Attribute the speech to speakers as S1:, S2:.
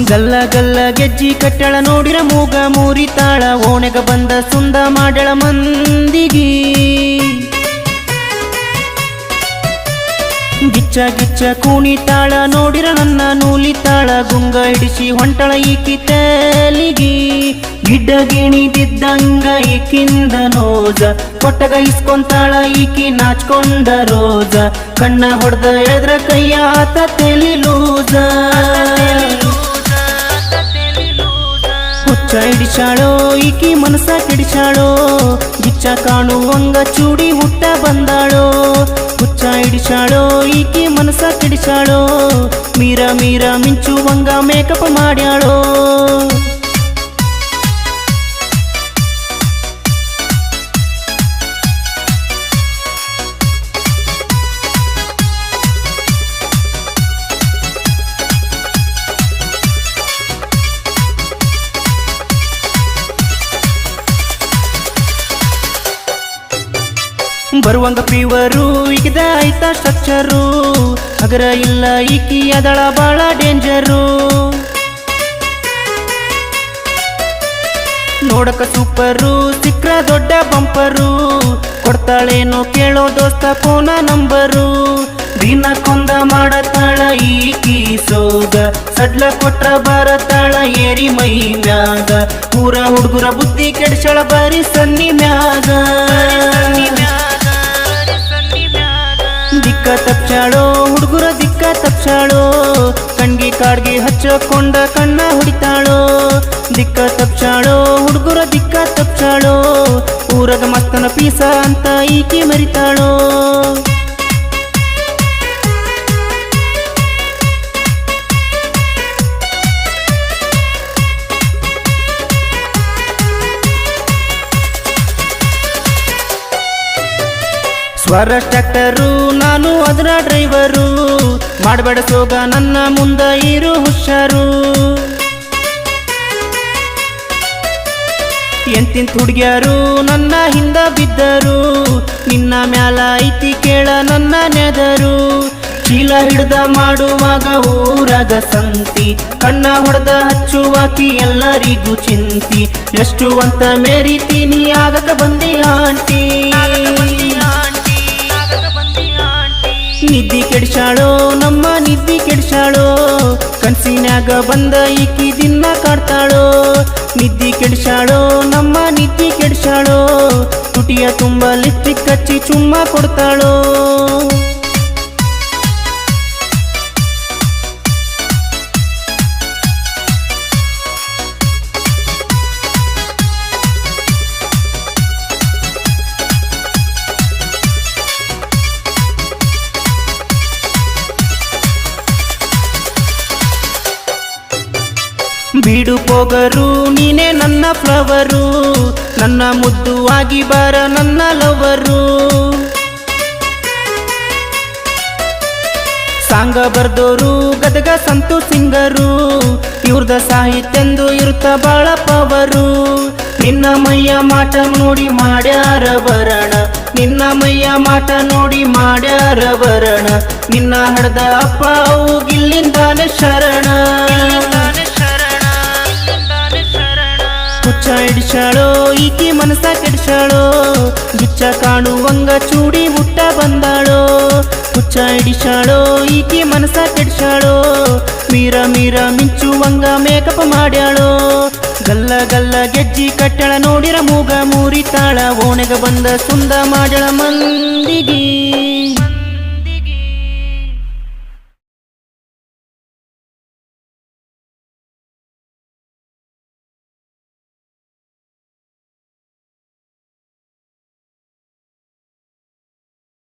S1: ಗಲ್ಲ ಗಲ್ಲ ಗೆಜ್ಜಿ ಕಟ್ಟಳ ನೋಡಿರ ಮೂಗ ಮೂರಿತಾಳ ಓಣೆಗ ಬಂದ ಸುಂದ ಮಾಡಳ ಮಂದಿಗಿ ಗಿಚ್ಚ ಗಿಚ್ಚ ಕೂಣಿತಾಳ ನೋಡಿರ ನನ್ನ ನೂಲಿತಾಳ ಗುಂಗ ಹಿಡಿಸಿ ಹೊಂಟಳ ಈಕಿ ತಲಿಗಿ ಗಿಡ್ಡ ಗಿಣಿದಿದ್ದಂಗ ಈಕಿಂದ ನೋಜ ಕೊಟ್ಟಗ ಇಸ್ಕೊಂತಾಳ ಈಕಿ ನಾಚ್ಕೊಂಡ ರೋಜ ಕಣ್ಣ ಹೊಡೆದ ಎದ್ರ ಕೈಯ ಆತ ತೆಲಿ ಲೂಜ ಹುಚ್ಚ ಹಿಡಿಸಾಳೋ ಈಕಿ ಮನಸ ಕೆಡಿಸಾಳೋ ಗಿಚ್ಚ ಕಾಣುವಂಗ ಚೂಡಿ ಹುಟ್ಟ ಬಂದಾಳೋ ಹುಚ್ಚ ಹಿಡಿಸಾಳೋ ಈಕಿ ಮನಸ ಕೆಡಿಸಾಳೋ ಮೀರ ಮೀರ ಮಿಂಚುವಂಗ ಮೇಕಪ್ ಮಾಡ್ಯಾಳೋ ಬರುವಂಗ ಪೀವರು ಈಗಿದ ಆಯ್ತ ಸ್ಟ್ರಕ್ಚರು ಅಗರ ಇಲ್ಲ ಈಕಿ ಅದಳ ಬಾಳ ಡೇಂಜರು ನೋಡಕ ಸೂಪರು ಸಿಕ್ರ ದೊಡ್ಡ ಬಂಪರು ಕೊಡ್ತಾಳೇನೋ ಕೇಳೋ ದೋಸ್ತ ಫೋನ ನಂಬರು ದಿನ ಕೊಂದ ಮಾಡತಾಳ ಈಕಿ ಸೋಗ ಸಡ್ಲ ಕೊಟ್ರ ಬರತಾಳ ಏರಿ ಮೈ ಮ್ಯಾಗ ಪೂರ ಹುಡುಗರ ಬುದ್ಧಿ ಕೆಡ್ಸಳ ಬರೀ ಸನ್ನಿ ಮ್ಯಾಗ ದಿಕ್ಕ ತಪ್ಸಾಳೋ ಹುಡುಗರ ದಿಕ್ಕ ತಪ್ಸಾಳೋ ಕಣ್ಗಿ ಕಾಡ್ಗಿ ಹಚ್ಚಕೊಂಡ ಕಣ್ಣ ಹೊಡಿತಾಳೋ ದಿಕ್ಕ ತಪ್ಸಾಳೋ ಹುಡುಗರ ದಿಕ್ಕ ತಪ್ಸಾಳೋ ಊರಗ ಮಸ್ತನ ಪೀಸ ಅಂತ ಈಕಿ ಮರಿತಾಳೋ ಸ್ವರ ಟ್ರ್ಯಾಕ್ಟರು ನಾನು ಅದರ ಡ್ರೈವರು ಮಾಡಬೇಡ ಸೋಗ ನನ್ನ ಮುಂದ ಇರು ಹುಷಾರು ಎಂತಿಂತ ಹುಡುಗ್ಯಾರು ನನ್ನ ಹಿಂದ ಬಿದ್ದರು ನಿನ್ನ ಮ್ಯಾಲ ಐತಿ ಕೇಳ ನನ್ನ ನೆದರು ಚೀಲ ಹಿಡ್ದ ಮಾಡುವಾಗ ಊರಾಗ ಸಂತಿ ಕಣ್ಣ ಹೊಡೆದ ಹಚ್ಚುವಾಕಿ ಎಲ್ಲರಿಗೂ ಚಿಂತಿ ಎಷ್ಟು ಅಂತ ಮೇರಿತೀನಿ ಆಗಕ ಬಂದಿ ಆಂಟಿ ನಿದ್ದಿ ಕೆಡ್ಸಾಳೋ ನಮ್ಮ ನಿದ್ದಿ ಕೆಡ್ಸಾಳೋ ಕನ್ಸಿನ್ಯಾಗ ಬಂದ ಈಕಿ ದಿನ ಕಾಡ್ತಾಳೋ ನಿದ್ದಿ ಕೆಡ್ಸಾಳೋ ನಮ್ಮ ನಿದ್ದಿ ಕೆಡ್ಸಾಳೋ ತುಟಿಯ ತುಂಬ ಲಿಪ್ಸ್ಟಿಕ್ ಹಚ್ಚಿ ಚುಮ್ಮ ಕೊಡ್ತಾಳೋ ಬೀಡು ಪೋಗರು ನೀನೇ ನನ್ನ ಫ್ಲವರು ನನ್ನ ಮುದ್ದು ಆಗಿ ಬಾರ ನನ್ನ ಲವರು ಸಾಂಗ ಬರ್ದೋರು ಗದಗ ಸಂತು ಸಿಂಗರು ಇವ್ರದ ಸಾಹಿತ್ಯಂದು ಇರುತ್ತ ಬಾಳ ಪವರು ನಿನ್ನ ಮೈಯ ಮಾಟ ನೋಡಿ ಮಾಡ್ಯಾರ ಬರಣ ನಿನ್ನ ಮೈಯ ಮಾಟ ನೋಡಿ ಮಾಡ್ಯಾರ ಬರಣ ನಿನ್ನ ಹಡದ ಅಪ್ಪ ಅವು ಗಿಲ್ಲಿಂದಾನೆ ಶರಣ ಹುಚ್ಚ ಹಿಡಿಸಾಳೋ ಈಕಿ ಮನಸ ಕೆಡಿಸಾಳೋ ಗಿಚ್ಚ ಕಾಣುವಂಗ ಚೂಡಿ ಹುಟ್ಟ ಬಂದಾಳೋ ಹುಚ್ಚ ಹಿಡಿಸಾಳೋ ಈಕಿ ಮನಸ ಕೆಡಿಸಾಳೋ ಮೀರ ಮೀರ ಮಿಂಚುವಂಗ ಮೇಕಪ್ ಮಾಡ್ಯಾಳೋ ಗಲ್ಲ ಗಲ್ಲ ಗೆಜ್ಜಿ ಕಟ್ಟಳ ನೋಡಿರ ಮೂಗ ಮೂರಿತಾಳ ಓಣೆಗ ಬಂದ ಸುಂದ ಮಾಡಳ ಮಂದಿಗಿ